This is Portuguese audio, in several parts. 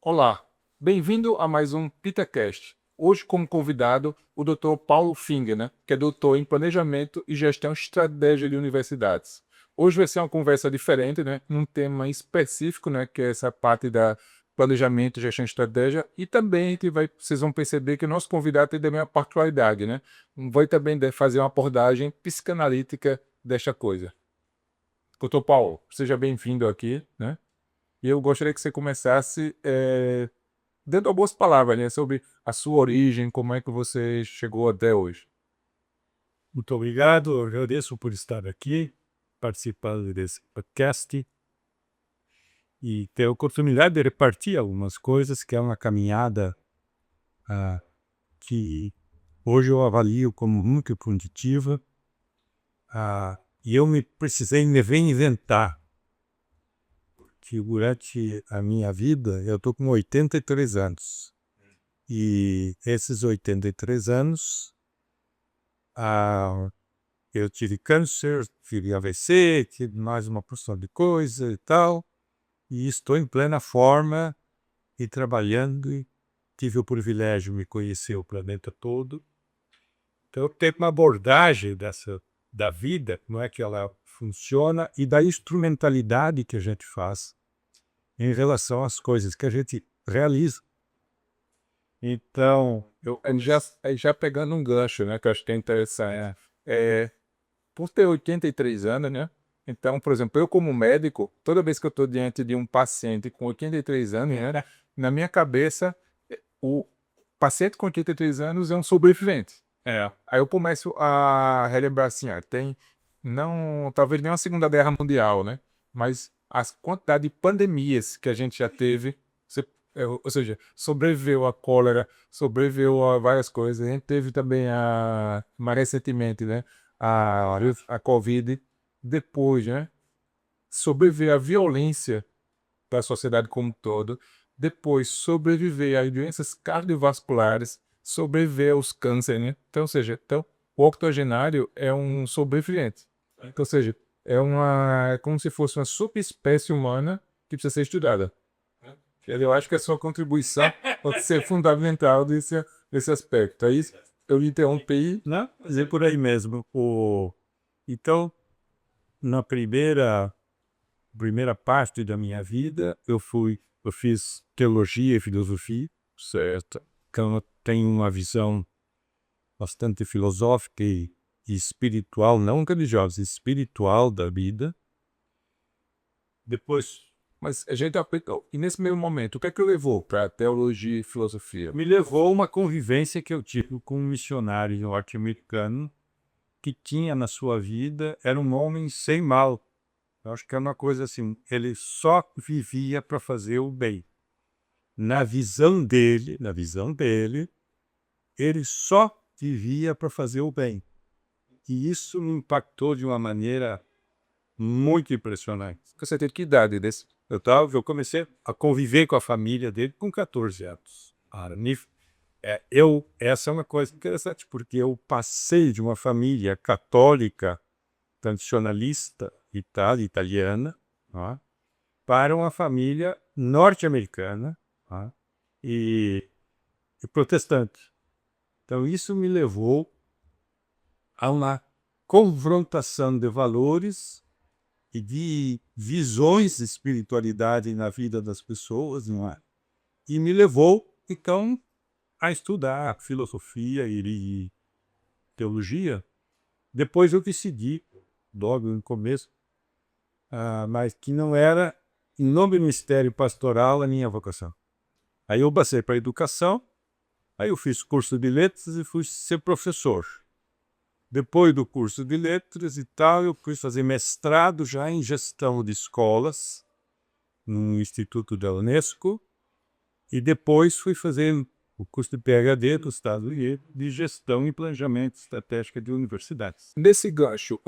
Olá, bem-vindo a mais um PitaCast. Hoje, como convidado, o Dr. Paulo Finger, né, que é doutor em Planejamento e Gestão Estratégia de Universidades. Hoje vai ser uma conversa diferente, né, num tema específico, né, que é essa parte da planejamento, gestão e estratégia, e também vocês vão perceber que o nosso convidado tem também uma particularidade, né, vai também fazer uma abordagem psicanalítica desta coisa. Doutor Paulo, seja bem-vindo aqui, né? E eu gostaria que você começasse dando algumas palavras, né, sobre a sua origem, como é que você chegou até hoje. Muito obrigado, eu agradeço por estar aqui, participando desse podcast e ter a oportunidade de repartir algumas coisas, que é uma caminhada que hoje eu avalio como muito positiva, e eu me precisei me reinventar, que durante a minha vida, eu estou com 83 anos, e esses 83 anos, eu tive câncer, tive AVC, tive mais uma porção de coisa e tal, e estou em plena forma e trabalhando. E tive o privilégio de me conhecer o planeta todo. Então, tem uma abordagem da vida, não é que ela funciona, e da instrumentalidade que a gente faz em relação às coisas que a gente realiza. Então, Já pegando um gancho, né, que eu acho que é interessante. Por ter 83 anos, né? Então, por exemplo, eu como médico, toda vez que eu estou diante de um paciente com 83 anos, né, na minha cabeça, o paciente com 83 anos é um sobrevivente. Aí eu começo a relembrar assim, tem não, talvez nem uma Segunda Guerra Mundial, né? Mas as quantidade de pandemias que a gente já teve, ou seja, sobreviveu à cólera, sobreviveu a várias coisas. A gente teve também mais recentemente, né? A Covid, depois, né? Sobreviver à violência da sociedade como um todo, depois sobreviver às doenças cardiovasculares, sobreviver aos cânceres, né? Então, ou seja, o octogenário é um sobrevivente. Então, ou seja, é como se fosse uma subespécie humana que precisa ser estudada. Eu acho que a sua contribuição pode ser fundamental desse aspecto. Aí eu lhe interrompi. não, mas é por aí mesmo. Então, na primeira parte da minha vida, eu fiz teologia e filosofia, certo? Então, eu tenho uma visão bastante filosófica e espiritual, não religiosa, espiritual da vida. Depois Mas a gente aplicou. E nesse mesmo momento, o que é que levou para teologia e filosofia? me levou a uma convivência que eu tive com um missionário norte-americano que tinha na sua vida, era um homem sem mal. Eu acho que é uma coisa assim, ele só vivia para fazer o bem. Na visão dele, ele só vivia para fazer o bem. E isso me impactou de uma maneira muito impressionante. Você teve que idade desse? Eu comecei a conviver com a família dele com 14 anos. Essa é uma coisa interessante, porque eu passei de uma família católica, tradicionalista, italiana, ó, para uma família norte-americana, ó, e, e protestante. Então, isso me levou a uma confrontação de valores e de visões de espiritualidade na vida das pessoas, não é? E me levou, então, a estudar filosofia e teologia. Depois eu decidi, logo no começo, mas que não era, em nome do ministério pastoral, a minha vocação. Aí eu passei para a educação, aí eu fiz curso de letras e fui ser professor. Depois do curso de letras e tal, eu fui fazer mestrado já em gestão de escolas, no Instituto da Unesco, e depois fui fazer o curso de PhD dos Estados Unidos de gestão e planejamento estratégico de universidades. Nesse gancho,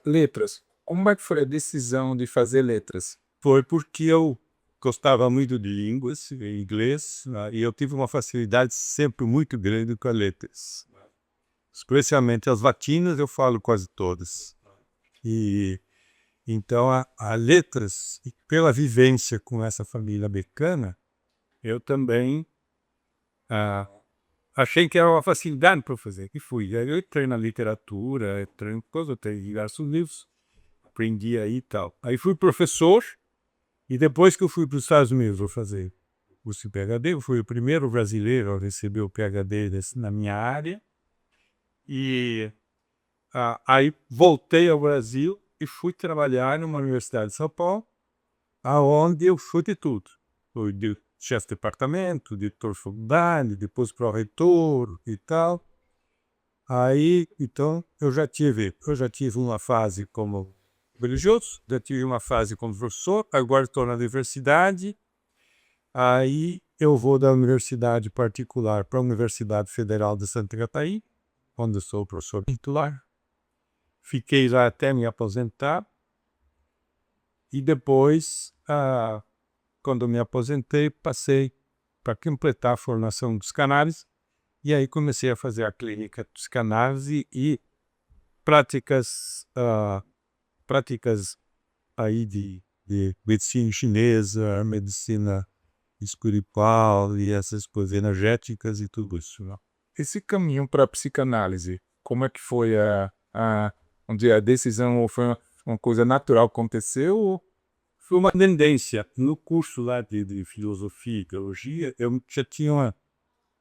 letras. Como é que foi a decisão de fazer letras? Foi porque eu gostava muito de línguas, inglês, né, e eu tive uma facilidade sempre muito grande com as letras. Especialmente as latinas, eu falo quase todas. E então a letras, e pela vivência com essa família americana, eu também achei que era uma facilidade para fazer, e fui. Aí eu entrei na literatura, entrei em coisa, eu tenho diversos livros, aprendi aí e tal. Aí fui professor, e depois que eu fui para os Estados Unidos vou fazer o curso de PhD, eu fui o primeiro brasileiro a receber o PhD na minha área, e aí voltei ao Brasil e fui trabalhar numa universidade de São Paulo, aonde eu fui de tudo. Fui de chefe de departamento, diretor de faculdade, depois pró-reitor e tal. Aí, então, eu já tive uma fase como religioso, já tive uma fase como professor, agora estou na universidade. Aí eu vou da universidade particular para a Universidade Federal de Santa Catarina, onde eu sou professor titular. Fiquei lá até me aposentar. E depois, quando me aposentei, passei para completar a formação de psicanálise. E aí comecei a fazer a clínica de psicanálise e práticas aí de medicina chinesa, medicina espiritual e essas coisas energéticas e tudo isso. Né? Esse caminho para a psicanálise, como é que foi onde a decisão, ou foi uma coisa natural que aconteceu? Ou... Foi uma tendência. No curso lá de filosofia e teologia, eu já tinha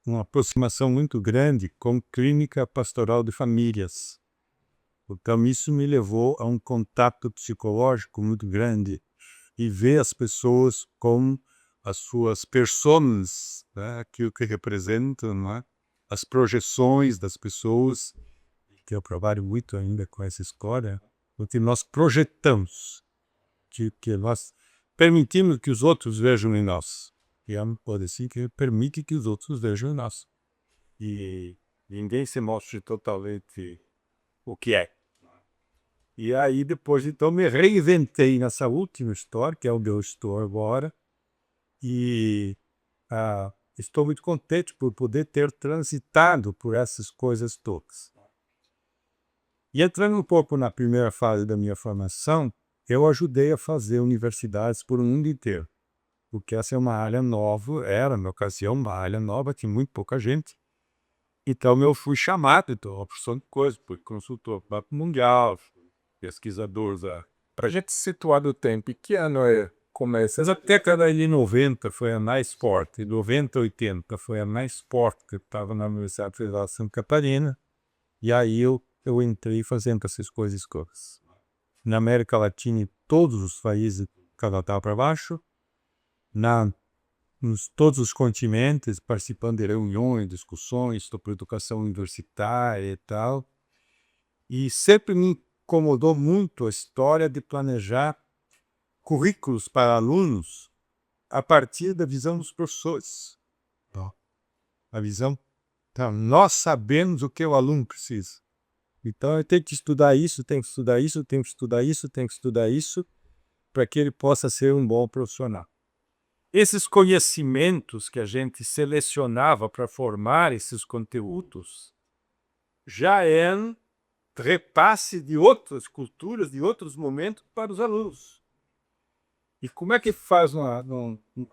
uma aproximação muito grande com clínica pastoral de famílias. Então, isso me levou a um contato psicológico muito grande e ver as pessoas como as suas personas, né, aquilo que representam, né, as projeções das pessoas, que eu trabalho muito ainda com essa história, porque nós projetamos, que nós permitimos que os outros vejam em nós. E pode assim que permite que os outros vejam em nós. E ninguém se mostre totalmente o que é. E aí depois, então, me reinventei nessa última história, que é onde eu estou agora, e estou muito contente por poder ter transitado por essas coisas todas. E entrando um pouco na primeira fase da minha formação, eu ajudei a fazer universidades por o mundo inteiro, porque essa é uma área nova, era, na ocasião, uma área nova, tinha muito pouca gente. Então eu fui chamado, então, a profissão de coisa, fui consultor para o Banco Mundial, pesquisador Para a gente situar do tempo, e que ano começa? Mas a década de 90 foi a NISPORT, de 90 a 80 foi a NISPORT, que estava na Universidade Federal de Santa Catarina, e aí eu entrei fazendo essas coisas todas. Na América Latina, em todos os países, Canadá para baixo, nos todos os continentes, participando de reuniões, discussões sobre educação universitária e tal. E sempre me incomodou muito a história de planejar currículos para alunos a partir da visão dos professores. A visão, então, nós sabemos o que o aluno precisa. Então, eu tenho que estudar isso, tenho que estudar isso, tenho que estudar isso, tenho que estudar isso, para que ele possa ser um bom profissional. Esses conhecimentos que a gente selecionava para formar esses conteúdos já eram repasse de outras culturas, de outros momentos para os alunos. E como é que faz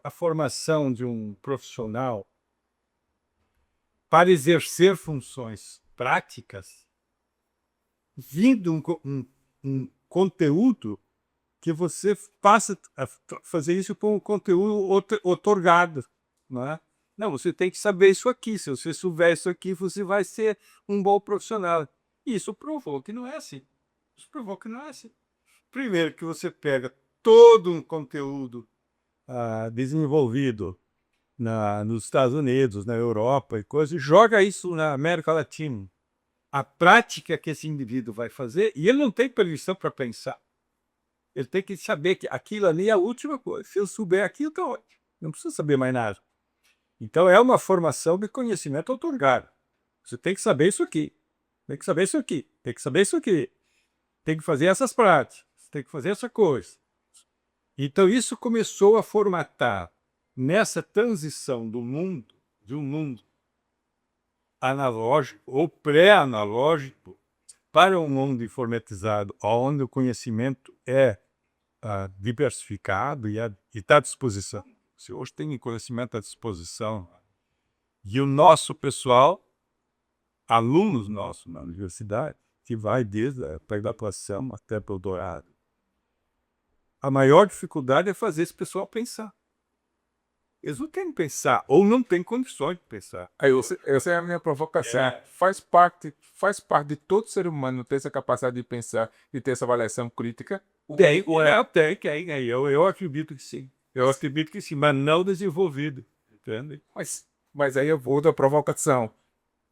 a formação de um profissional para exercer funções práticas, vindo um conteúdo que você passa a fazer isso com um conteúdo otorgado, não é? Não, você tem que saber isso aqui. Se você souber isso aqui, você vai ser um bom profissional. Isso provou que não é assim. Isso provou que não é assim. Primeiro que você pega todo um conteúdo desenvolvido nos Estados Unidos, na Europa e coisa, e joga isso na América Latina. A prática que esse indivíduo vai fazer, e ele não tem permissão para pensar. Ele tem que saber que aquilo ali é a última coisa. Se eu souber aquilo, está ótimo. Não precisa saber mais nada. Então é uma formação de conhecimento otorgado. Você tem que saber isso aqui. Tem que saber isso aqui. Tem que saber isso aqui. Tem que fazer essas práticas. Tem que fazer essa coisa. Então isso começou a formatar nessa transição do mundo, de um mundo analógico ou pré-analógico para um mundo informatizado, onde o conhecimento é diversificado e está à disposição. Você hoje tem conhecimento à disposição. E o nosso pessoal, alunos nossos na universidade, que vai desde a pré-graduação até o doutorado, a maior dificuldade é fazer esse pessoal pensar. Eles não querem pensar, ou não têm condições de pensar. Aí, essa é a minha provocação. Faz parte de todo ser humano ter essa capacidade de pensar e ter essa avaliação crítica. Tem. Eu acredito que sim. Eu acredito que sim, mas não desenvolvido. Entende? Mas aí eu vou da provocação.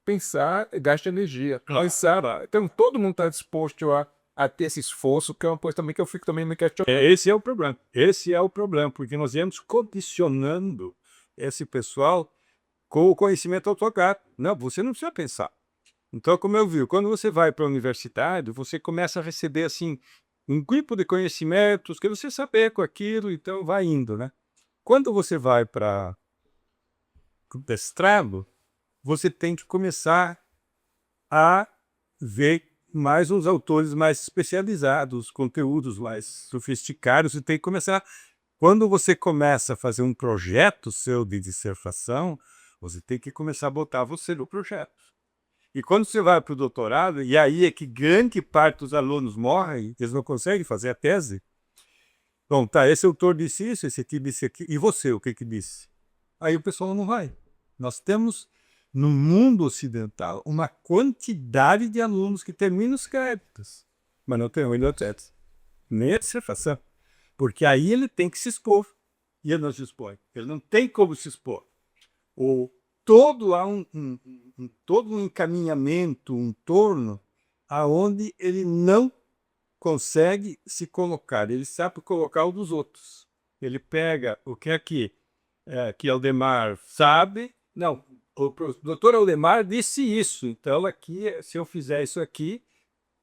Pensar gasta energia. Claro. Pensar, então todo mundo está disposto a ter esse esforço, que é uma coisa também que eu fico também me questionando. Esse é o problema. Esse é o problema, porque nós viemos condicionando esse pessoal com o conhecimento autocrático. Não, você não precisa pensar. Então, como eu vi, quando você vai para a universidade, você começa a receber assim um grupo de conhecimentos que você saber com aquilo, então vai indo, né? Quando você vai para o mestrado, você tem que começar a ver mais uns autores mais especializados, conteúdos mais sofisticados, e tem que começar. Quando você começa a fazer um projeto seu de dissertação, você tem que começar a botar você no projeto. E quando você vai para o doutorado, e aí é que grande parte dos alunos morrem, eles não conseguem fazer a tese. Bom, tá, esse autor disse isso, esse aqui disse aqui, e você, o que que disse? Aí o pessoal não vai. Nós temos, no mundo ocidental, uma quantidade de alunos que terminam os créditos, mas não terminam a tese, nem a dissertação. Porque aí ele tem que se expor, e ele não se expõe. Ele não tem como se expor. Todo há todo um encaminhamento, um torno, aonde ele não consegue se colocar. Ele sabe colocar o dos outros. Ele pega o que é que Aldemar sabe. Não, o doutor Aldemar disse isso. Então, aqui, se eu fizer isso aqui,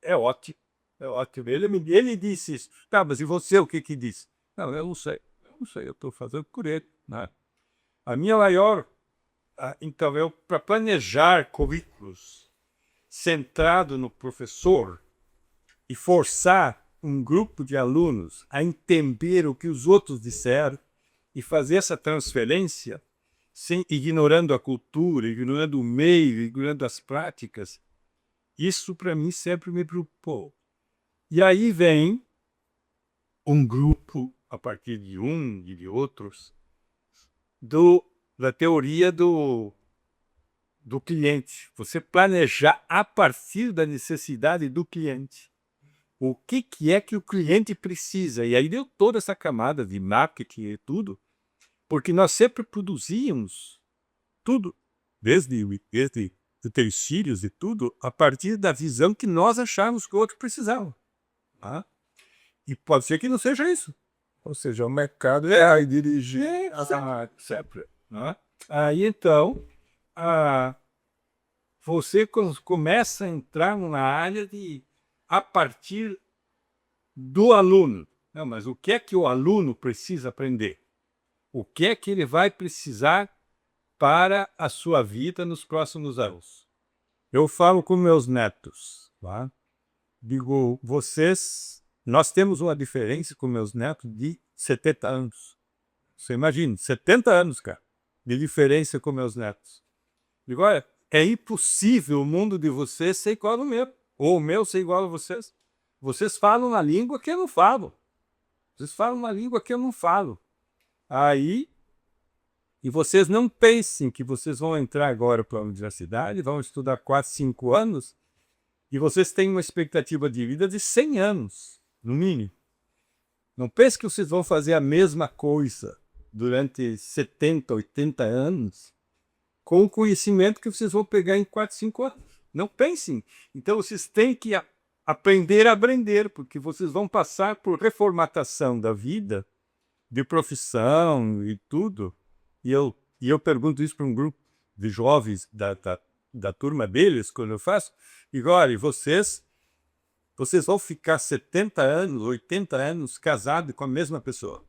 é ótimo. É ótimo. Ele disse isso. Tá, mas e você o que que disse? Não, eu não sei. Eu estou fazendo por ele. Né? A minha maior... Então, para planejar currículos centrado no professor e forçar um grupo de alunos a entender o que os outros disseram e fazer essa transferência, ignorando a cultura, ignorando o meio, ignorando as práticas, isso para mim sempre me preocupou. E aí vem um grupo, a partir de um e de outros, da teoria do cliente. Você planejar a partir da necessidade do cliente. O que é que o cliente precisa? E aí deu toda essa camada de marketing e tudo, porque nós sempre produzíamos tudo, desde utensílios e tudo, a partir da visão que nós achávamos que o outro precisava. Tá? E pode ser que não seja isso. Ou seja, o mercado é dirigir sempre. Né? Aí então, você começa a entrar numa área a partir do aluno. Não, mas o que é que o aluno precisa aprender? O que é que ele vai precisar para a sua vida nos próximos anos? Eu falo com meus netos. Tá? Digo, nós temos uma diferença com meus netos de 70 anos. Você imagina, 70 anos, cara, de diferença com meus netos. Digo, olha, é impossível o mundo de vocês ser igual ao meu, ou o meu ser igual a vocês. Vocês falam uma língua que eu não falo. Vocês falam uma língua que eu não falo. Aí, e vocês não pensem que vocês vão entrar agora para a universidade, vão estudar 4, 5 anos, e vocês têm uma expectativa de vida de 100 anos, no mínimo. Não pense que vocês vão fazer a mesma coisa durante 70, 80 anos com o conhecimento que vocês vão pegar em 4, 5 anos. Não pensem. Então, vocês têm que aprender a aprender, porque vocês vão passar por reformatação da vida, de profissão e tudo. E eu pergunto isso para um grupo de jovens da turma deles, quando eu faço. E olha, vocês vão ficar 70 anos, 80 anos casados com a mesma pessoa.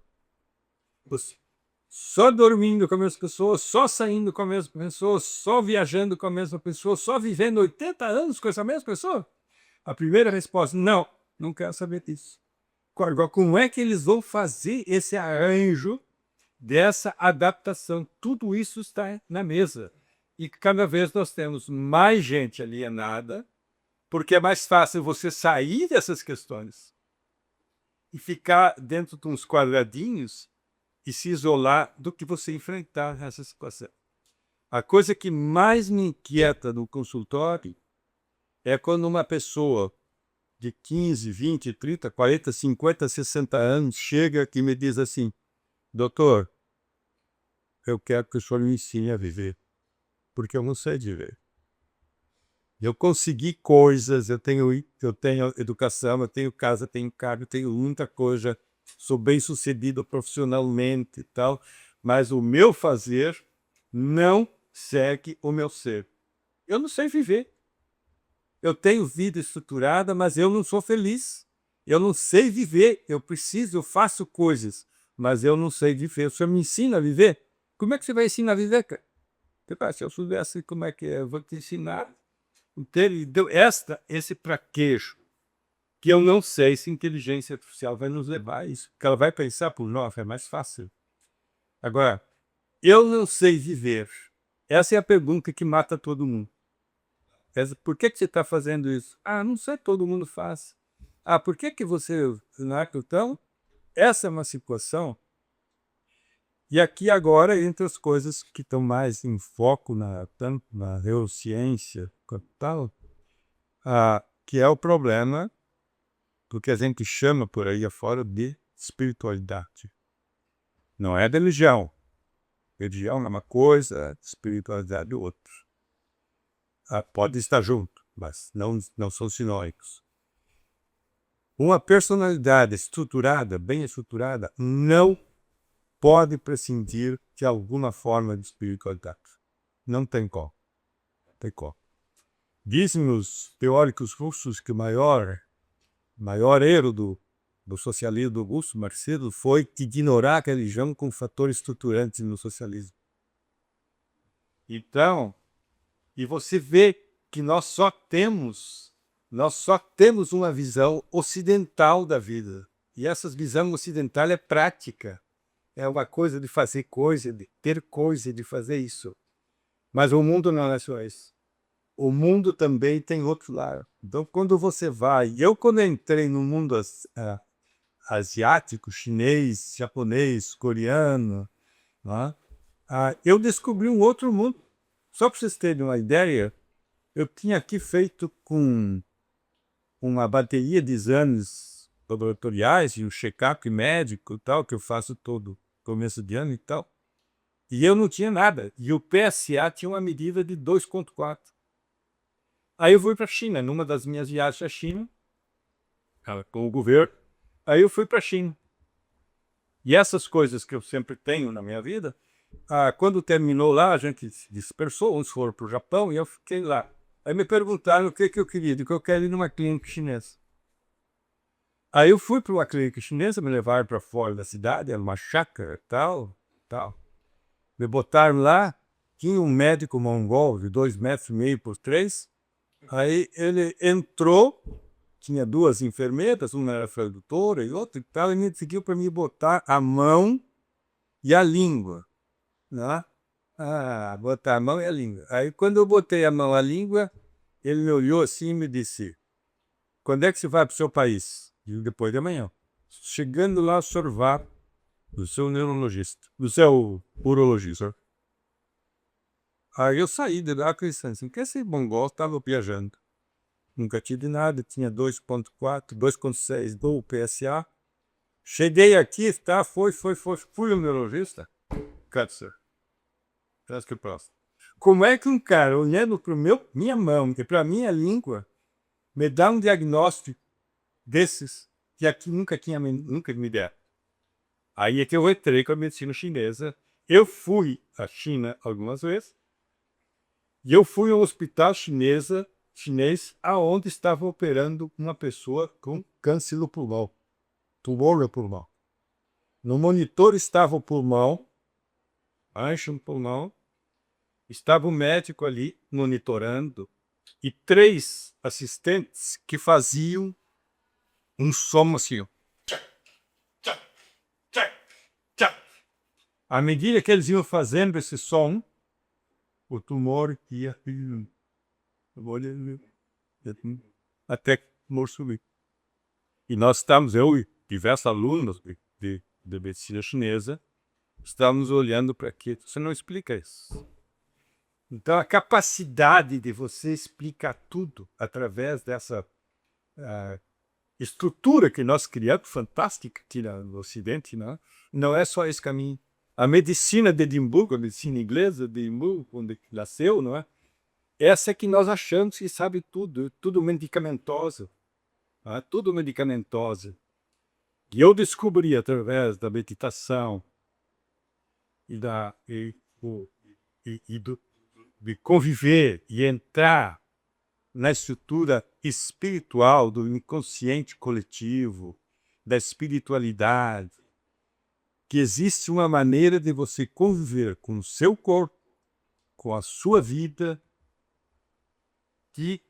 Só dormindo com a mesma pessoa, só saindo com a mesma pessoa, só viajando com a mesma pessoa, só vivendo 80 anos com essa mesma pessoa? A primeira resposta, não quero saber disso. Agora, como é que eles vão fazer esse arranjo dessa adaptação. Tudo isso está na mesa. E cada vez nós temos mais gente alienada, porque é mais fácil você sair dessas questões e ficar dentro de uns quadradinhos e se isolar do que você enfrentar essa situação. A coisa que mais me inquieta no consultório é quando uma pessoa de 15, 20, 30, 40, 50, 60 anos chega e me diz assim: doutor, eu quero que o senhor me ensine a viver, porque eu não sei viver. Eu consegui coisas, eu tenho educação, eu tenho casa, tenho carro, tenho muita coisa, sou bem sucedido profissionalmente e tal, mas o meu fazer não segue o meu ser. Eu não sei viver. Eu tenho vida estruturada, mas eu não sou feliz. Eu não sei viver. Eu faço coisas, mas eu não sei viver. O senhor me ensina a viver? Como é que você vai ensinar a viver, cara? Se eu soubesse como é que é, eu vou te ensinar. Então, esse praquejo, que eu não sei se a inteligência artificial vai nos levar a isso, porque ela vai pensar por nós, é mais fácil. Agora, eu não sei viver. Essa é a pergunta que mata todo mundo. Por que você está fazendo isso? Ah, não sei, todo mundo faz. Ah, por que você... Então, essa é uma situação. E aqui agora, entre as coisas que estão mais em foco, tanto na neurociência quanto tal, que é o problema do que a gente chama por aí afora de espiritualidade. Não é religião. Religião é uma coisa, espiritualidade é outra. Pode estar junto, mas não são sinônimos. Uma personalidade estruturada, bem estruturada, não pode prescindir de alguma forma de espiritualidade. Não tem como. Tem como. Dizem os teóricos russos que o maior erro do socialismo russo, marxismo, foi ignorar a religião como fator estruturante no socialismo. Então, e você vê que nós só temos uma visão ocidental da vida. E essa visão ocidental é prática. É uma coisa de fazer coisa, de ter coisa, de fazer isso. Mas o mundo não é só isso. O mundo também tem outro lado. Então, quando você vai... quando entrei no mundo asiático, chinês, japonês, coreano, né, eu descobri um outro mundo. Só para vocês terem uma ideia, eu tinha aqui feito com uma bateria de exames laboratoriais e um check-up médico e tal, que eu faço todo começo de ano e tal. E eu não tinha nada. E o PSA tinha uma medida de 2,4. Aí eu fui para a China, numa das minhas viagens à China, com o governo. Aí eu fui para a China. E essas coisas que eu sempre tenho na minha vida, quando terminou lá, a gente se dispersou, uns foram para o Japão e eu fiquei lá. Aí me perguntaram o que eu queria, que eu quero ir numa clínica chinesa. Aí eu fui para uma clínica chinesa, me levaram para fora da cidade, era uma chácara, tal. Me botaram lá, tinha um médico mongol de 2,5 metros por 3. Aí ele entrou, tinha 2 enfermeiras, uma era tradutora e outra e tal, e me pediu para me botar a mão e a língua. Né? Botar a mão e a língua. Aí quando eu botei a mão e a língua, ele me olhou assim e me disse: quando é que você vai para o seu país? E depois de amanhã. Chegando lá, o senhor vá do seu neurologista, do seu urologista. Aí eu saí de lá pensando assim, que esse mongol estava viajando. Nunca tive nada, tinha 2,4, 2,6 do PSA. Cheguei aqui, fui ao neurologista. Câncer. Acho que próximo. Como é que um cara, olhando para minha mão e para minha língua, me dá um diagnóstico desses que aqui nunca me deram? Aí é que eu entrei com a medicina chinesa. Eu fui à China algumas vezes. E eu fui ao hospital chinês, aonde estava operando uma pessoa com câncer no pulmão. Tumor no pulmão. No monitor estava o pulmão, mancha no pulmão. Estava o médico ali monitorando e 3 assistentes que faziam um som assim. Tchac, tchac, tchac. À medida que eles iam fazendo esse som, o tumor ia até que o tumor sumiu. E nós estamos, eu e diversos alunos de medicina chinesa, estamos olhando para aquilo. Você não explica isso. Então, a capacidade de você explicar tudo através dessa estrutura que nós criamos, fantástica aqui no Ocidente, não é só esse caminho. A medicina de Edimburgo, a medicina inglesa de Edimburgo, onde nasceu, não é? Essa é que nós achamos que sabe tudo, tudo medicamentoso. Tudo medicamentoso. E eu descobri através da meditação de conviver e entrar na estrutura espiritual do inconsciente coletivo, da espiritualidade, que existe uma maneira de você conviver com o seu corpo, com a sua vida, que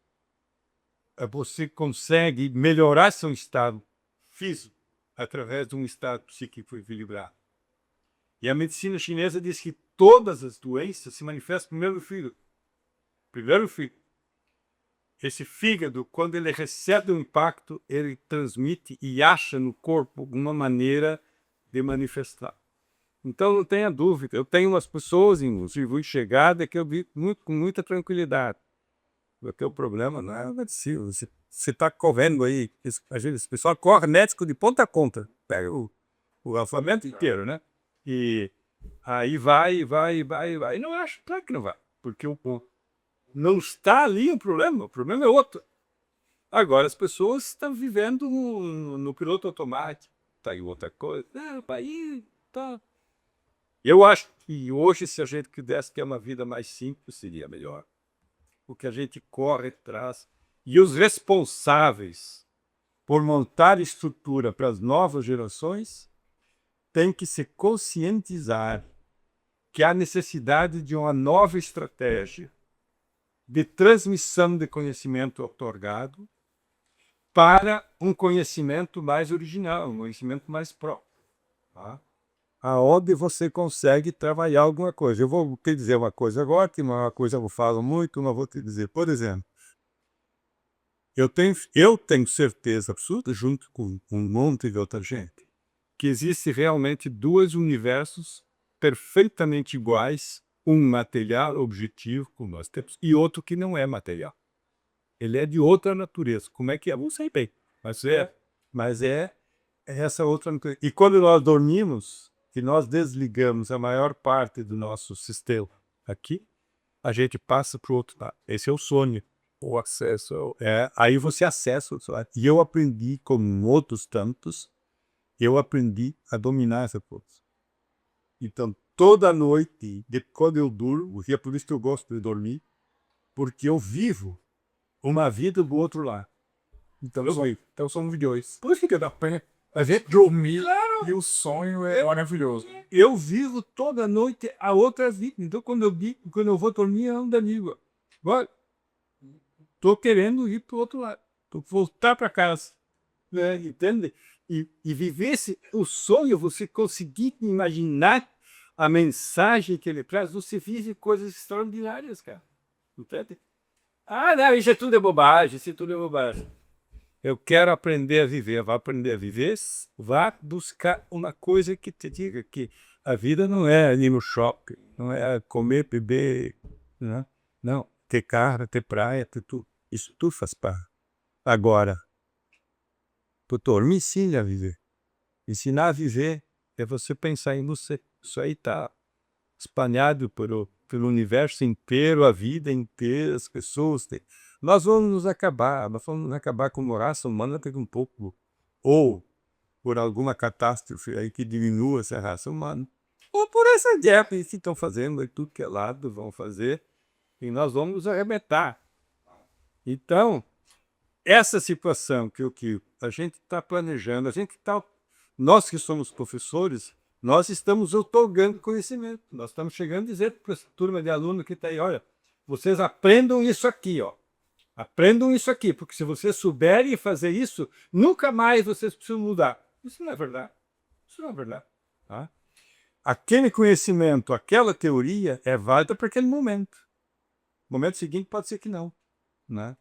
você consegue melhorar seu estado físico através de um estado psíquico equilibrado. E a medicina chinesa diz que todas as doenças se manifestam primeiro no fígado. Primeiro fígado. Esse fígado, quando ele recebe um impacto, ele transmite e acha no corpo uma maneira de manifestar. Então, não tenha dúvida. Eu tenho umas pessoas em chegada que eu vi com muita tranquilidade. Porque o problema não é a medicina. Você está correndo aí. Às vezes o pessoal corre médico de ponta a ponta. Pega o alfabeto inteiro, né? E aí vai. Não acho, claro que não vai. Porque não está ali o problema é outro. Agora as pessoas estão vivendo no piloto automático. Tá aí outra coisa. Aí tá. Eu acho que hoje, se a gente pudesse ter uma vida mais simples, seria melhor. Porque a gente corre atrás. E os responsáveis por montar estrutura para as novas gerações têm que se conscientizar que há necessidade de uma nova estratégia de transmissão de conhecimento otorgado para um conhecimento mais original, um conhecimento mais próprio. Aonde você consegue trabalhar alguma coisa. Eu vou te dizer uma coisa agora, que uma coisa eu falo muito, mas vou te dizer. Por exemplo, eu tenho certeza absoluta, junto com um monte de outra gente, que existe realmente dois universos perfeitamente iguais, um material objetivo, como nós temos, e outro que não é material. Ele é de outra natureza. Como é que é? Não sei bem, mas é essa outra natureza. E quando nós dormimos, que nós desligamos a maior parte do nosso sistema aqui, a gente passa para o outro lado. Esse é o sonho. O acesso. Aí você acessa o sonho. E eu aprendi, como outros tantos, eu aprendi a dominar essa coisa. Então, toda noite, quando eu durmo, e é por isso que eu gosto de dormir, porque eu vivo uma vida do outro lado. Então, somos dois. Por isso que dá pé. A gente dormir e o sonho é maravilhoso. Eu vivo toda noite a outra vida. Então, quando eu vou dormir, eu ando amigo. Agora, estou querendo ir para o outro lado. Estou voltar para casa. Entende? E viver o sonho, você conseguir imaginar a mensagem que ele traz, você vive coisas extraordinárias, cara. Entende? Não, isso tudo é bobagem, isso tudo é bobagem. Eu quero aprender a viver. Vai aprender a viver, vá buscar uma coisa que te diga que a vida não é ir no shopping, não é comer, beber, né? Não, ter carro, ter praia, ter tudo. Isso tudo faz parte. Agora, doutor, me ensine a viver. Ensinar a viver é você pensar em você. Isso aí está espalhado pelo universo inteiro, a vida inteira, as pessoas. Nós vamos nos acabar como raça humana daqui um pouco. Ou por alguma catástrofe aí que diminua essa raça humana. Ou por essa guerra que estão fazendo aí, tudo que é lado vão fazer. E nós vamos nos arrebentar. Então, essa situação que a gente está planejando, nós que somos professores, nós estamos otorgando conhecimento. Nós estamos chegando a dizer para essa turma de alunos que está aí, olha, vocês aprendam isso aqui, ó. Aprendam isso aqui, porque se vocês souberem fazer isso, nunca mais vocês precisam mudar. Isso não é verdade. Isso não é verdade. Tá? aquele conhecimento, aquela teoria é válida para aquele momento. No momento seguinte pode ser que não, né?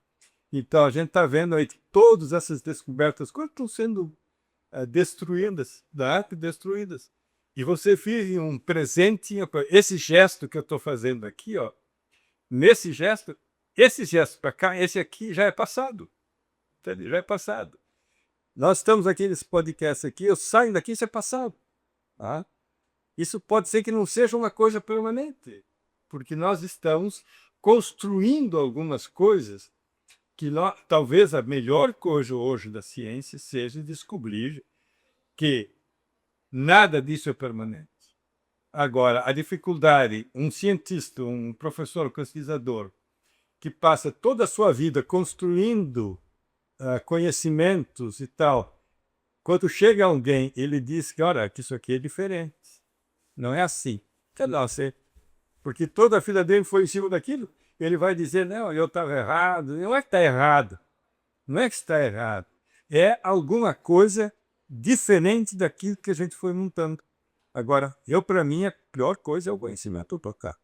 Então a gente está vendo aí que todas essas descobertas, coisas estão sendo destruídas, da arte destruídas. E você fez um presente, esse gesto que eu estou fazendo aqui, ó, nesse gesto, esse gesto para cá, esse aqui já é passado. Entende? Já é passado. Nós estamos aqui nesse podcast aqui, eu saio daqui, isso é passado. Tá? Isso pode ser que não seja uma coisa permanente, porque nós estamos construindo algumas coisas que talvez a melhor coisa hoje da ciência seja descobrir que nada disso é permanente. Agora, a dificuldade, um cientista, um professor, um pesquisador, que passa toda a sua vida construindo conhecimentos e tal, quando chega alguém, ele diz que, olha, que isso aqui é diferente. Não é assim. Não sei. Porque toda a vida dele foi em cima daquilo. Ele vai dizer, não, eu estava errado. Não é que está errado. Não é que está errado. É alguma coisa diferente daquilo que a gente foi montando. Agora, para mim, a pior coisa é o conhecimento tocar.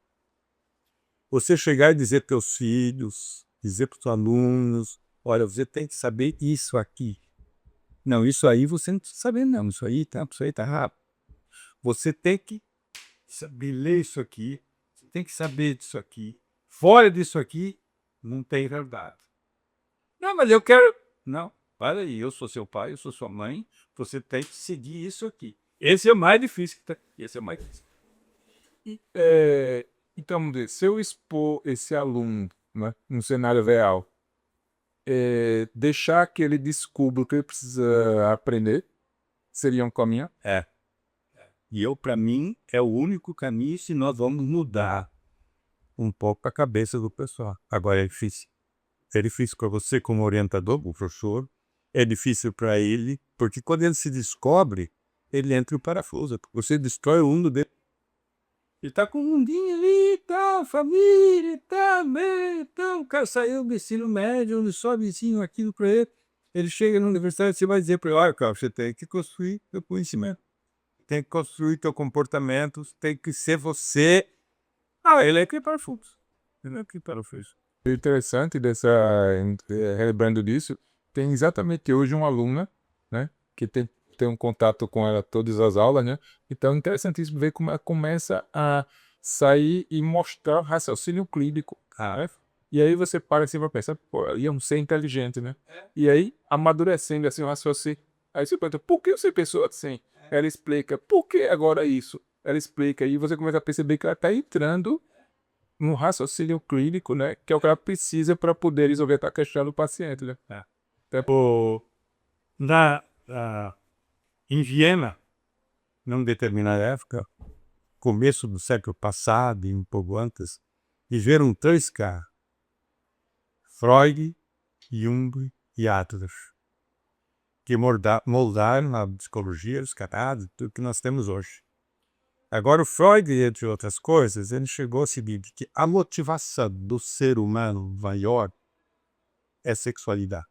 Você chegar e dizer para os teus filhos, dizer para os alunos, olha, você tem que saber isso aqui. Não, isso aí você não precisa saber, não. Isso aí tá errado. Você tem que saber ler isso aqui, você tem que saber disso aqui. Fora disso aqui, não tem verdade. Não, mas eu quero... Não, para aí, eu sou seu pai, eu sou sua mãe, você tem que seguir isso aqui. Esse é o mais difícil. Esse é o mais difícil. Então, se eu expor esse aluno, né, no cenário real, deixar que ele descubra o que ele precisa aprender, seria um caminho? E para mim, é o único caminho se nós vamos mudar um pouco a cabeça do pessoal. Agora é difícil. É difícil para você como orientador, o professor. É difícil para ele, porque quando ele se descobre, ele entra em parafuso. Você destrói o mundo dele. Ele está com um mundinho ali, tal, família, tal, tal. O cara saiu do ensino médio, onde só ensino aquilo para ele. Ele chega na universidade, você vai dizer para ele, olha, cara, você tem que construir seu conhecimento. Tem que construir teu comportamento, tem que ser você. Ele é que parafuso. Ele é que parafuso. O interessante relembrando disso, tem exatamente hoje uma aluna, né, que tem um contato com ela todas as aulas, né? Então é interessantíssimo ver como ela começa a sair e mostrar raciocínio clínico. Né? E aí você para assim para pensar, pô, ela é um ser inteligente, né? E aí, amadurecendo assim o raciocínio, aí você pergunta, por que você pensou assim? Ela explica, por que agora isso? Ela explica, e você começa a perceber que ela está entrando no raciocínio clínico, né? Que é o que ela precisa para poder resolver a questão do paciente, né? Em Viena, numa determinada época, começo do século passado e um pouco antes, viveram 3 caras: Freud, Jung e Adler, que moldaram a psicologia, os caráteres, tudo que nós temos hoje. Agora, o Freud, entre outras coisas, ele chegou ao seguinte, que a motivação do ser humano maior é sexualidade.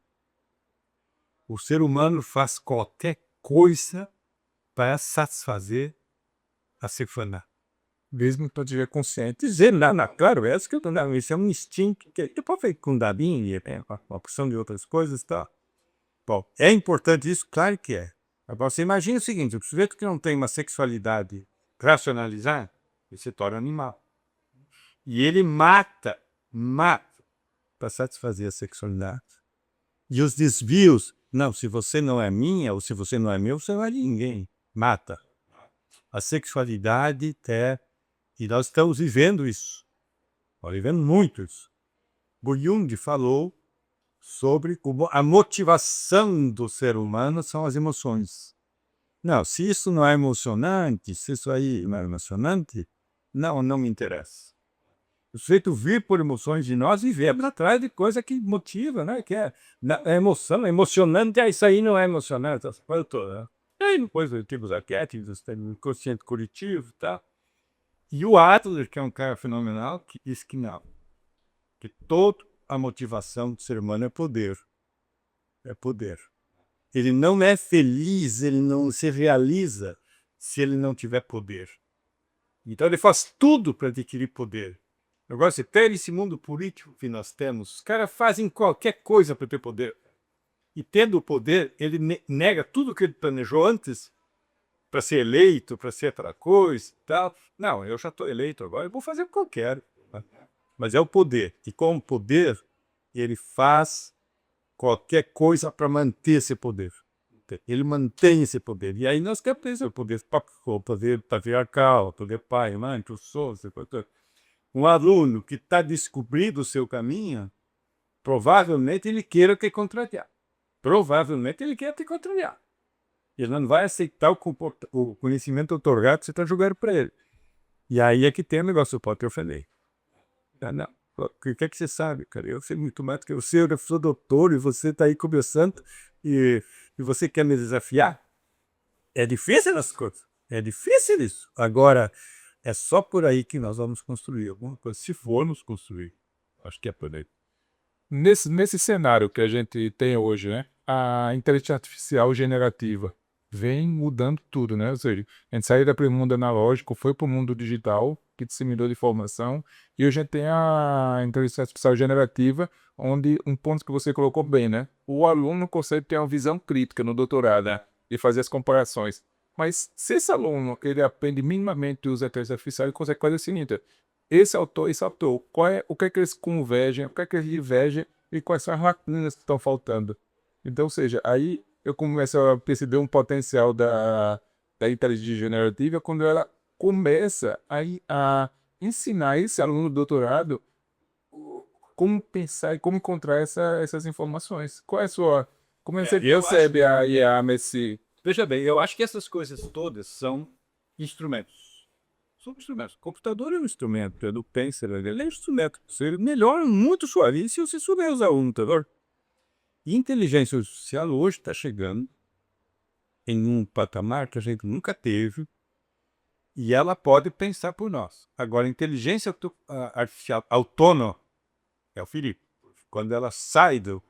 O ser humano faz qualquer coisa para satisfazer a sexualidade. Mesmo que eu estiver consciente. Dizer nada, claro, isso é um instinto que depois vem com Kundalini, uma porção de outras coisas, tá? Bom, é importante isso? Claro que é. Agora, você imagina o seguinte, o sujeito que não tem uma sexualidade racionalizada, ele se torna animal. E ele mata para satisfazer a sexualidade. E os desvios, não, se você não é minha, ou se você não é meu, você não é de ninguém. Mata. A sexualidade e nós estamos vivendo isso. Estamos vivendo muito isso. O Jung falou sobre a motivação do ser humano são as emoções. Não, se isso não é emocionante, se isso aí não é emocionante, não me interessa. O sujeito vive por emoções de nós e vemos atrás de coisa que motiva, né? Que é emoção, emocionante, isso aí não é emocionante, essa coisa toda. Né? E aí depois tem os arquétipos, tem o inconsciente coletivo e tal. E o Adler, que é um cara fenomenal, que diz que não. Que toda a motivação do ser humano é poder. É poder. Ele não é feliz, ele não se realiza se ele não tiver poder. Então ele faz tudo para adquirir poder. Agora, você pega esse mundo político que nós temos, os caras fazem qualquer coisa para ter poder. E tendo o poder, ele nega tudo que ele planejou antes para ser eleito, para ser outra coisa e tal. Não, eu já estou eleito agora, eu vou fazer o que eu quero. Tá? Mas é o poder. E com o poder, ele faz qualquer coisa para manter esse poder. Ele mantém esse poder. E aí nós temos o poder patriarcal, o poder pai, mãe, professor, um aluno que está descobrindo o seu caminho, provavelmente ele queira te contrariar. Provavelmente ele quer te contrariar. Ele não vai aceitar o conhecimento otorgado que você está jogando para ele. E aí é que tem o negócio, pode te ofender. Não. O que é que você sabe, cara? Eu sei muito mais do que você, eu sou doutor e você está aí começando e você quer me desafiar? É difícil as coisas. É difícil isso. Agora, é só por aí que nós vamos construir alguma coisa, se formos construir. Acho que é por aí. Nesse cenário que a gente tem hoje, né? A inteligência artificial generativa vem mudando tudo, né? Ou seja, a gente saiu do mundo analógico, foi para o mundo digital, que disseminou de informação, e hoje a gente tem a inteligência artificial generativa, onde um ponto que você colocou bem, né? O aluno consegue ter uma visão crítica no doutorado, né? E fazer as comparações. Mas se esse aluno ele aprende minimamente os inteligência artificial, ele consegue fazer o seguinte: esse autor, o que é que eles convergem, o que é que eles divergem e quais são as lacunas que estão faltando. Então, ou seja, aí eu começo a perceber um potencial da inteligência generativa quando ela começa a ensinar esse aluno do doutorado como pensar e como encontrar essas informações. Qual é a sua... Como é que você percebe a IA nesse... Veja bem, eu acho que essas coisas todas são instrumentos. São instrumentos. O computador é um instrumento, ele pensa, ele é um instrumento. Você melhora muito sua vida se você souber usar um computador. E inteligência artificial hoje está chegando em um patamar que a gente nunca teve e ela pode pensar por nós. Agora, inteligência artificial autônoma é o Felipe. Quando ela sai do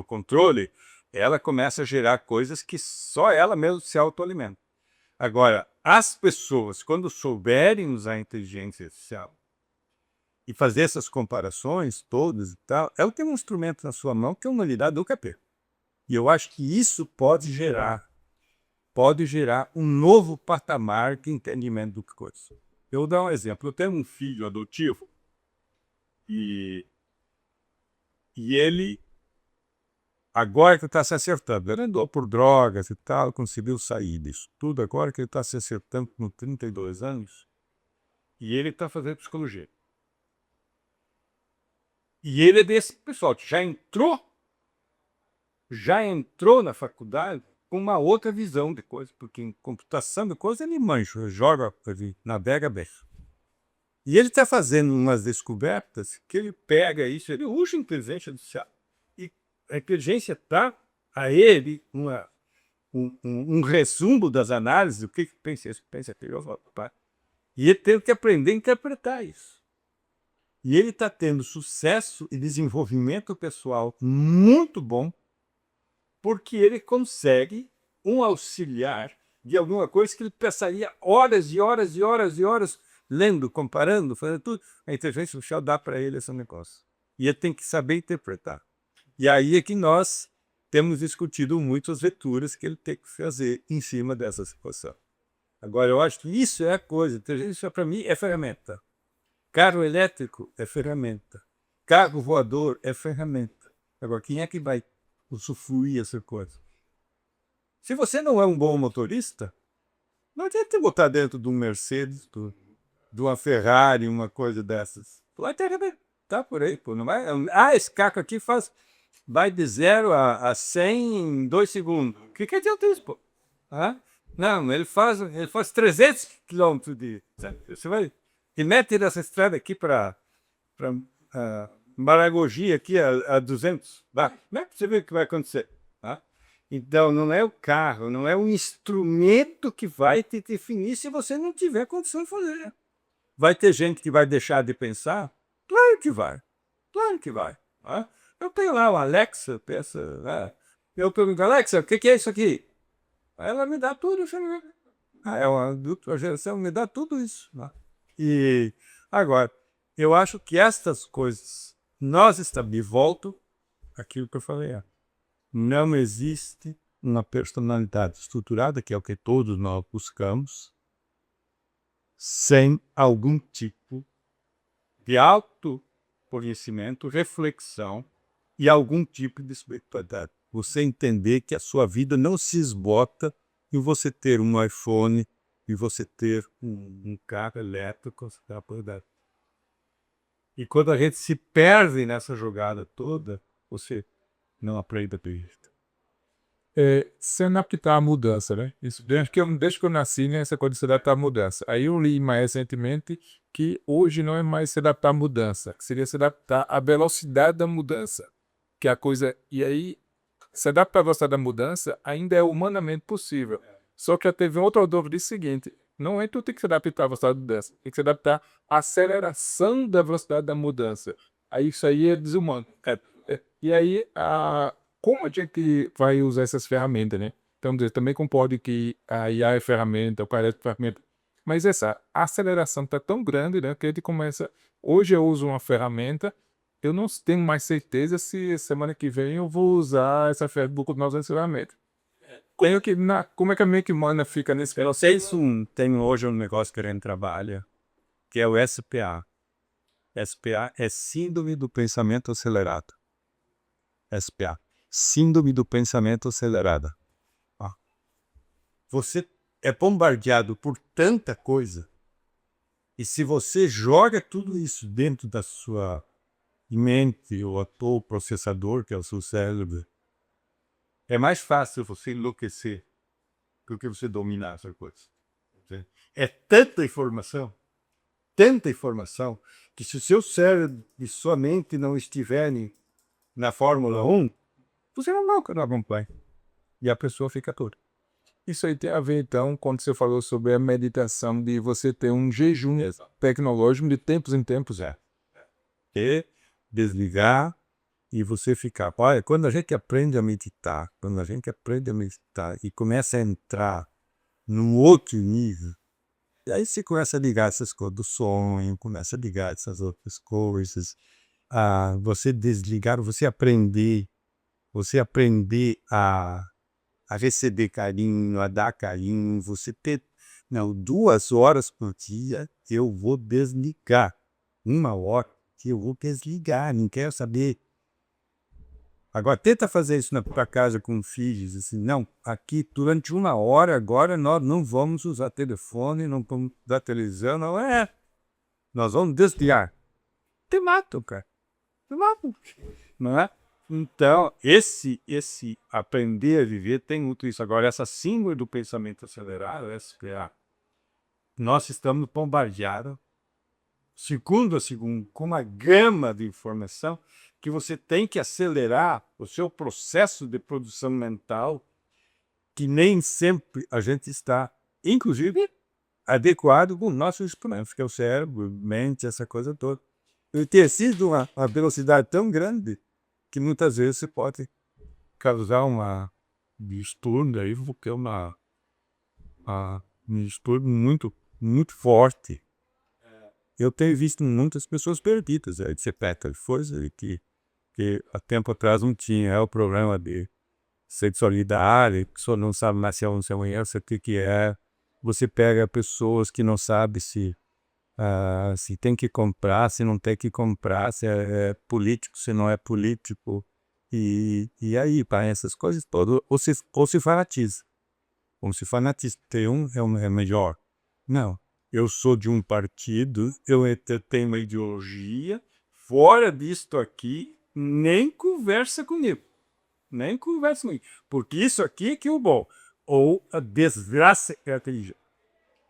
controle, ela começa a gerar coisas que só ela mesma se autoalimenta. Agora, as pessoas, quando souberem usar a inteligência artificial e fazer essas comparações todas e tal, ela tem um instrumento na sua mão que a humanidade nunca teve. E eu acho que isso pode gerar um novo patamar de entendimento do que coisa. Eu vou dar um exemplo. Eu tenho um filho adotivo e ele, agora que está se acertando, ele andou por drogas e tal, conseguiu sair disso tudo, agora que ele está se acertando com 32 anos, e ele está fazendo psicologia. E ele é desse pessoal que já entrou na faculdade com uma outra visão de coisa, porque em computação de coisa ele mancha, ele joga, ele navega bem. E ele está fazendo umas descobertas que ele pega isso, ele usa a inteligência artificial. E a inteligência dá a ele um resumo das análises, o que pensa isso, pensa aquilo. E ele tem que aprender a interpretar isso. E ele está tendo sucesso e desenvolvimento pessoal muito bom, porque ele consegue um auxiliar de alguma coisa que ele passaria horas e horas e horas e horas lendo, comparando, fazendo tudo. A inteligência artificial dá para ele esse negócio. E ele tem que saber interpretar. E aí é que nós temos discutido muito as leituras que ele tem que fazer em cima dessa situação. Agora, eu acho que isso é a coisa. Isso, para mim, é ferramenta. Carro elétrico é ferramenta. Carro voador é ferramenta. Agora, quem é que vai usufruir essa coisa? Se você não é um bom motorista, não adianta botar dentro de um Mercedes, de uma Ferrari, uma coisa dessas. Vai ter que tá por aí, pô. Não vai, esse carro aqui vai de 0 a 100 em 2 segundos. O que adianta isso, pô? Não, ele faz 300 km de... Você vai... E mete essa estrada aqui para Maragogi, aqui a 200. Como é que você vê o que vai acontecer? Então, não é o carro, não é o instrumento que vai te definir se você não tiver condição de fazer. Vai ter gente que vai deixar de pensar? Claro que vai. Claro que vai. Eu tenho lá uma Alexa, eu pergunto, Alexa, o que é isso aqui? Aí ela me dá tudo. É uma dupla geração, me dá tudo isso. Né? E agora, eu acho que estas coisas, nós estamos de volta àquilo que eu falei. Não existe uma personalidade estruturada, que é o que todos nós buscamos, sem algum tipo de autoconhecimento, reflexão e algum tipo de espiritualidade. Você entender que a sua vida não se esgota em você ter um iPhone e você ter um carro elétrico. E quando a gente se perde nessa jogada toda, você não aprende a ter isso. Se adaptar à mudança, né? Isso, desde que eu nasci, né, essa coisa de se adaptar à mudança. Aí eu li mais recentemente que hoje não é mais se adaptar à mudança, que seria se adaptar à velocidade da mudança. Que é a coisa. E aí, se adaptar à velocidade da mudança ainda é humanamente possível. Só que já teve outra dúvida seguinte: não é tu tem que se adaptar à velocidade da mudança, tem que se adaptar à aceleração da velocidade da mudança. Aí isso aí é desumano. E aí, como a gente vai usar essas ferramentas, né? Então, eu também concordo que a IA é ferramenta, o cara é ferramenta. Mas essa aceleração está tão grande, né? Que a gente começa. Hoje eu uso uma ferramenta, eu não tenho mais certeza se semana que vem eu vou usar essa ferramenta. Como é que a mente humana fica nesse. Eu não sei se tem hoje um negócio que a gente trabalha, que é o SPA. SPA é Síndrome do Pensamento Acelerado. SPA. Síndrome do Pensamento Acelerado. Você é bombardeado por tanta coisa, e se você joga tudo isso dentro da sua mente, ou o processador, que é o seu cérebro, é mais fácil você enlouquecer do que você dominar essa coisa. É tanta informação, que se o seu cérebro e sua mente não estiverem na Fórmula 1, você não acompanha. E a pessoa fica toda. Isso aí tem a ver, então, quando você falou sobre a meditação, de você ter um jejum tecnológico de tempos em tempos. E desligar e você ficar. Olha, quando a gente aprende a meditar, e começa a entrar num outro nível, e aí você começa a ligar essas coisas do sonho, começa a ligar essas outras coisas, você desligar, você aprender a receber carinho, a dar carinho, você ter, não, 2 horas por dia eu vou desligar, 1 hora que eu vou desligar, não quero saber. Agora, tenta fazer isso na tua casa com filhos, assim, não, aqui durante 1 hora agora nós não vamos usar telefone, não vamos usar televisão, não é, nós vamos desligar. Te matam, cara, te matam, não é? Então, esse aprender a viver tem muito isso. Agora, essa síndrome do pensamento acelerado, SPA, nós estamos bombardeados, segundo a segundo, com uma gama de informação que você tem que acelerar o seu processo de produção mental, que nem sempre a gente está, inclusive, adequado com o nosso instrumento, que é o cérebro, mente, essa coisa toda. E ter sido uma velocidade tão grande que muitas vezes você pode causar uma distúrbio aí, porque é um distúrbio muito forte. Eu tenho visto muitas pessoas perdidas, de peta, força que há tempo atrás não tinha, é o problema de sexualidade, que só não sabe mais se é um mulher, o que é. Você pega pessoas que não sabem se tem que comprar, se não tem que comprar, se é político, se não é político. E aí, para essas coisas todas, ou se fanatiza. Como se fanatiza. Ter é melhor. Não. Eu sou de um partido, eu tenho uma ideologia, fora disto aqui, nem conversa comigo. Nem conversa comigo. Porque isso aqui que é o bom. Ou a desgraça é a religião.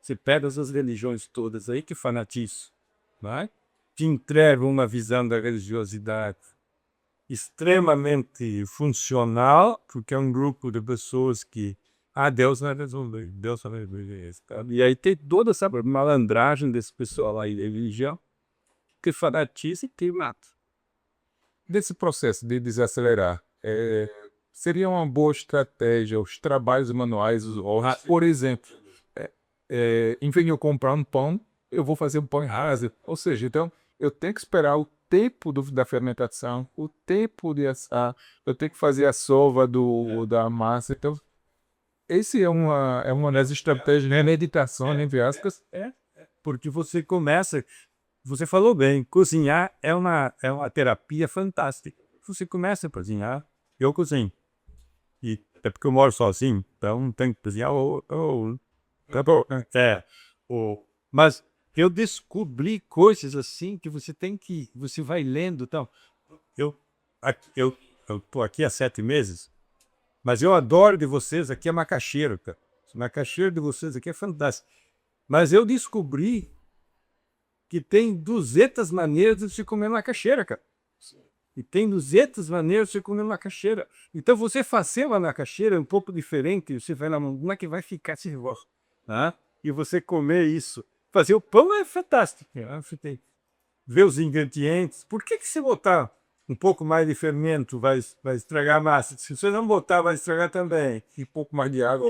Você pega essas religiões todas aí que fanatizam, né? Te entregam uma visão da religiosidade extremamente funcional, porque é um grupo de pessoas que Deus vai resolver, Deus vai resolver isso. E aí tem toda essa malandragem desse pessoal aí da religião que fanatiza e te mata. Desse processo de desacelerar, seria uma boa estratégia os trabalhos manuais, por exemplo, em vez de eu comprar um pão, eu vou fazer um pão em rasa. Ou seja, então eu tenho que esperar o tempo da fermentação, o tempo de assar, eu tenho que fazer a sova da massa. Então, esse é uma das estratégias, né? Meditação, entre aspas. Porque você começa, você falou bem, cozinhar é uma terapia fantástica. Você começa a cozinhar, eu cozinho. E é porque eu moro sozinho, então tem que cozinhar. Tá bom. Mas eu descobri coisas assim que você tem que, você vai lendo, então. Eu, eu tô aqui há 7 meses, mas eu adoro de vocês aqui a macaxeira, cara. A macaxeira de vocês aqui é fantástica. Mas eu descobri que tem 200 maneiras de se comer macaxeira, cara. E tem 200 maneiras de se comer macaxeira. Então você fazer uma macaxeira um pouco diferente, você vai lá, como é que vai ficar esse negócio? Tá? E você comer isso. Fazer o pão é fantástico. Você tem ver os ingredientes. Por que você botar um pouco mais de fermento vai estragar a massa? Se você não botar, vai estragar também. Um pouco mais de água.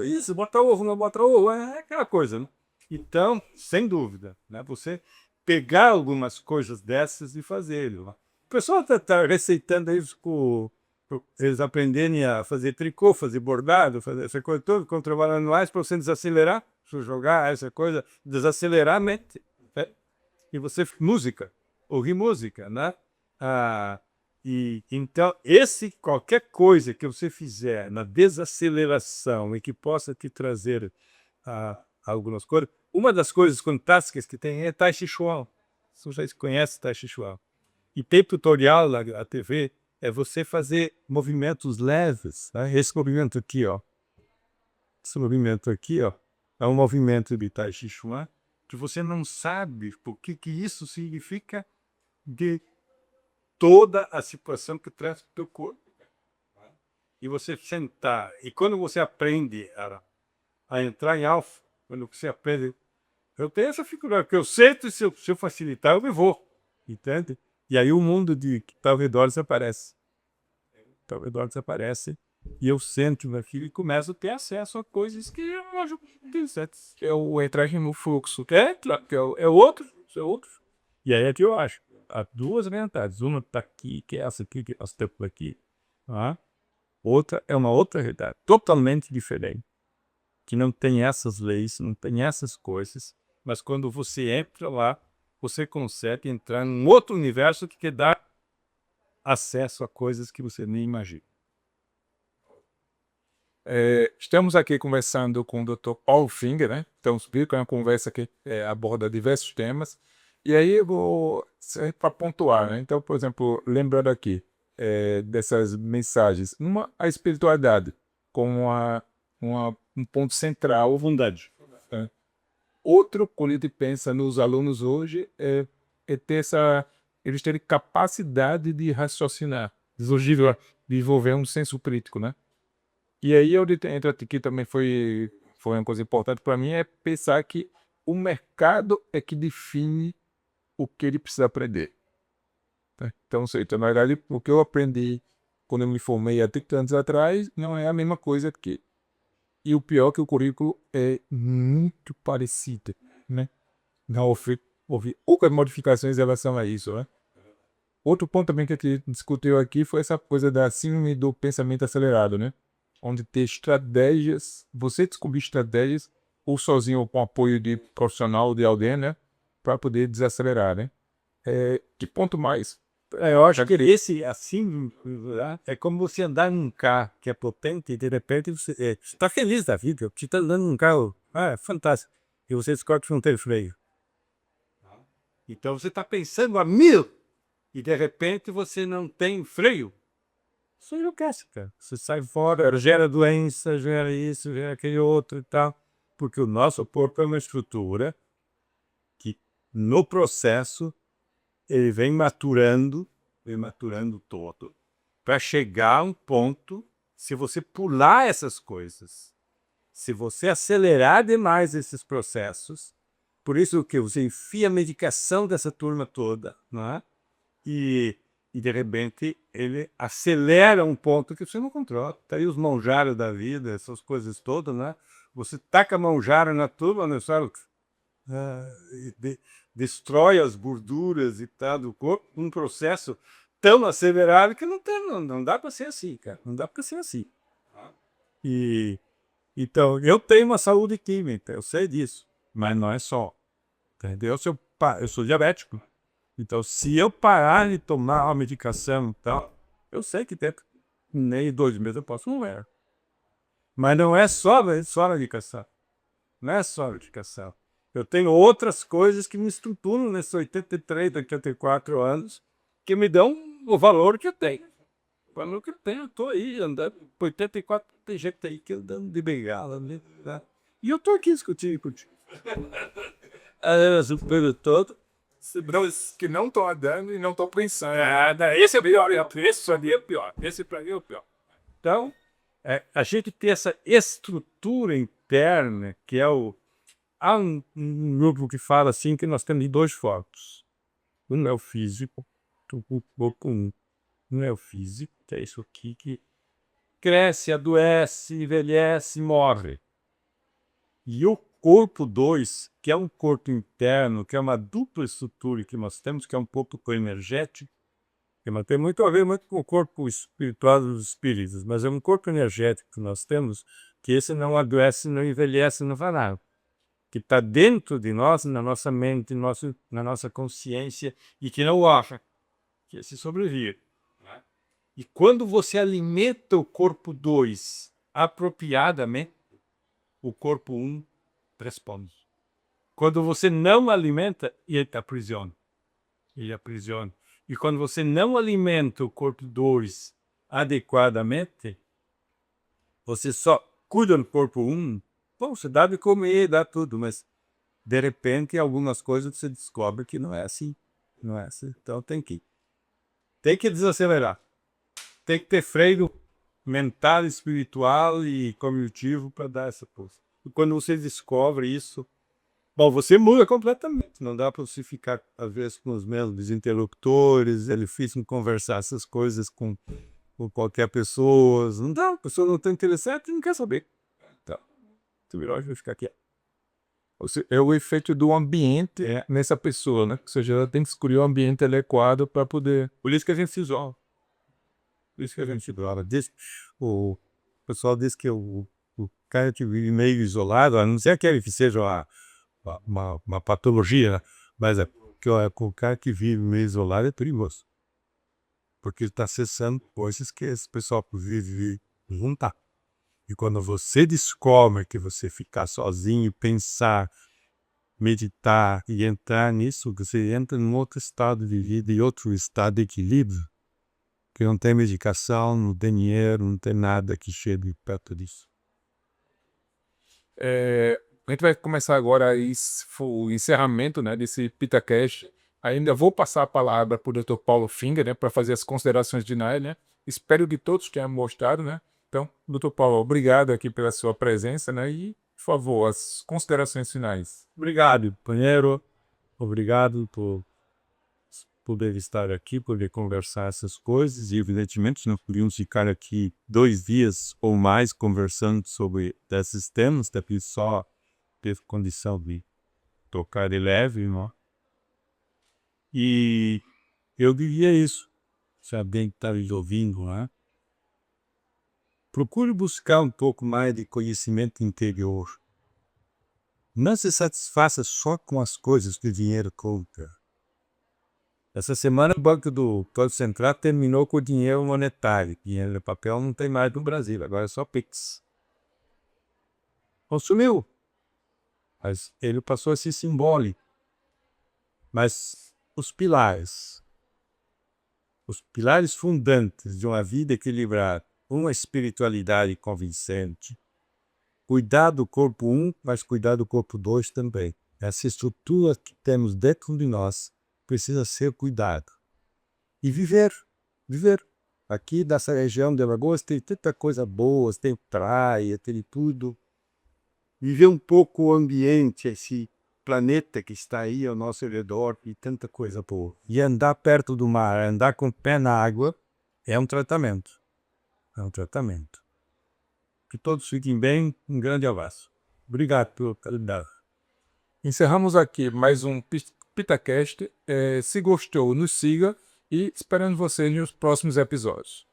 Isso, bota ovo, não bota ovo, é aquela coisa, né? Então, sem dúvida, né? Você pegar algumas coisas dessas e fazer. O pessoal tá receitando isso eles aprenderem a fazer tricô, fazer bordado, fazer essa coisa toda, com trabalhando mais para você desacelerar, você jogar essa coisa, desacelerar a mente. Né? E você, música, ouvir música, né? E então, qualquer coisa que você fizer na desaceleração e que possa te trazer algumas coisas, uma das coisas fantásticas que tem é Tai Chi Chuan. Vocês conhecem Tai Chi Chuan. E tem tutorial na TV, é você fazer movimentos leves. Né? Esse movimento aqui, ó. Esse movimento aqui, ó, é um movimento de Tai Chi Chuan que você não sabe o que isso significa de toda a situação que traz para o teu corpo. E você sentar. E quando você aprende a entrar em alfa, quando você aprende. Eu tenho essa figura, que eu sento e se eu facilitar, eu me vou. Entende? E aí o mundo que está ao redor desaparece. Está ao redor desaparece. E eu sento naquilo e começo a ter acesso a coisas que eu acho interessantes. É o entrar no fluxo. Claro, que é outro. E aí é que eu acho. Há duas realidades. Uma está aqui, que é essa aqui, que nós temos aqui. Tá? Outra é uma outra realidade, totalmente diferente. Que não tem essas leis, não tem essas coisas. Mas quando você entra lá, você consegue entrar num outro universo que quer dar acesso a coisas que você nem imagina. Estamos aqui conversando com o Dr. Paul Finger, né? Então, é uma conversa que aborda diversos temas. E aí eu vou para pontuar, né? Então, por exemplo, lembrando aqui dessas mensagens, a espiritualidade como um ponto central. Vontade. Outro, quando a gente pensa nos alunos hoje, é ter eles terem capacidade de raciocinar, desenvolver um senso crítico, né? E aí, onde entra aqui também foi uma coisa importante para mim, é pensar que o mercado é que define o que ele precisa aprender. Tá? Então, na verdade, o que eu aprendi quando eu me formei há 30 anos atrás não é a mesma coisa que. E o pior é que o currículo é muito parecido, né? Não houve poucas modificações em relação a isso, né? Outro ponto também que a gente discutiu aqui foi essa coisa da síndrome do pensamento acelerado, né? Onde ter estratégias, você descobrir estratégias, ou sozinho ou com apoio de profissional, de alguém, né? Para poder desacelerar, né? Que ponto mais? Eu acho que esse, assim, é como você andar num carro que é potente e de repente você está feliz da vida, você está andando num carro, é fantástico, e você descobre que não tem freio. Então você está pensando a 1000 e de repente você não tem freio. Você enlouquece, cara. Você sai fora, gera doença, gera isso, gera aquele outro e tal. Porque o nosso corpo é uma estrutura que, no processo, ele vem maturando todo, para chegar a um ponto, se você pular essas coisas, se você acelerar demais esses processos, por isso que você enfia a medicação dessa turma toda, não é? E de repente ele acelera um ponto que você não controla. Tá aí os monjaros da vida, essas coisas todas, né? você taca manjara na turma, né, sabe? Destrói as gorduras e tal do corpo, um processo tão acelerado que não dá para ser assim, cara. Não dá para ser assim. E então, eu tenho uma saúde química, eu sei disso, mas não é só. Entendeu? Eu sou diabético. Então, se eu parar de tomar uma medicação e tal, eu sei que dentro nem 2 meses eu posso morrer. Mas não é só a medicação. Não é só a medicação. Eu tenho outras coisas que me estruturam nesses 83, 84 anos, que me dão o valor que eu tenho. O valor que eu tenho, eu tô aí, andando. 84, tem gente aí que andando de bengala, né? E eu tô aqui discutindo contigo. O período todo. Os que não estão andando e não estão pensando. Esse é melhor, esse ali é pior. Esse para mim é o pior. Então, a gente tem essa estrutura interna, que é o. Há um grupo que fala assim que nós temos 2 focos. Um é o físico, o corpo um. Um é o físico, que é isso aqui que cresce, adoece, envelhece, morre. E o corpo 2, que é um corpo interno, que é uma dupla estrutura que nós temos, que é um corpo energético, que não tem muito a ver muito com o corpo espiritual dos espíritos, mas é um corpo energético que nós temos, que esse não adoece, não envelhece, não faz nada. Que está dentro de nós, na nossa mente, na nossa consciência, e que não morre, que esse sobrevive. E quando você alimenta o corpo 2 apropriadamente, o corpo 1 responde. Quando você não alimenta, ele aprisiona. Ele aprisiona. E quando você não alimenta o corpo 2 adequadamente, você só cuida do corpo 1. Bom, você dá de comer, dá tudo, mas de repente algumas coisas você descobre que não é assim. Não é assim. Então tem que desacelerar. Tem que ter freio mental, espiritual e cognitivo para dar essa força. E quando você descobre isso, bom, você muda completamente. Não dá para você ficar, às vezes, com os mesmos interlocutores. É difícil conversar essas coisas com qualquer pessoa. Não dá, a pessoa não está interessada e não quer saber. Então, tu melhor vai ficar quieto. É o efeito do ambiente nessa pessoa, né? Ou seja, ela tem que escolher o ambiente adequado para poder. Por isso que a gente se isola. Por isso que a gente se isola. O pessoal diz que o cara que vive meio isolado, a não ser aquele que seja uma patologia, né? Mas que o cara que vive meio isolado é perigoso. Porque ele está acessando coisas que esse pessoal que vive não está. E quando você descobre que você ficar sozinho, pensar, meditar e entrar nisso, você entra num outro estado de vida e outro estado de equilíbrio, que não tem medicação, não tem dinheiro, não tem nada que chegue perto disso. A gente vai começar agora o encerramento, né, desse PitaCast. Ainda vou passar a palavra para o Dr. Paulo Finger, né, para fazer as considerações finais, né? Espero que todos tenham gostado, né? Então, Dr. Paulo, obrigado aqui pela sua presença, né? E, por favor, as considerações finais. Obrigado, companheiro. Obrigado por poder estar aqui, poder conversar essas coisas. E, evidentemente, nós podíamos ficar aqui 2 dias ou mais conversando sobre esses temas, porque só ter condição de tocar de leve, não? E eu diria isso, se alguém está me ouvindo, né? Procure buscar um pouco mais de conhecimento interior. Não se satisfaça só com as coisas que o dinheiro compra. Essa semana o Banco do Central terminou com o dinheiro monetário. Dinheiro de papel não tem mais no Brasil, agora é só Pix. Consumiu. Mas ele passou a ser simbólico. Mas os pilares fundantes de uma vida equilibrada, uma espiritualidade convincente, cuidar do corpo 1, mas cuidar do corpo 2 também. Essa estrutura que temos dentro de nós precisa ser cuidado. E viver. Aqui nessa região de Alagoas tem tanta coisa boa, tem praia, tem tudo. Viver um pouco o ambiente, esse planeta que está aí ao nosso redor e tanta coisa boa. E andar perto do mar, andar com o pé na água, é um tratamento. É um tratamento. Que todos fiquem bem. Um grande abraço. Obrigado pelo calendário. Encerramos aqui mais um PitaCast. Se gostou, nos siga e esperando vocês nos próximos episódios.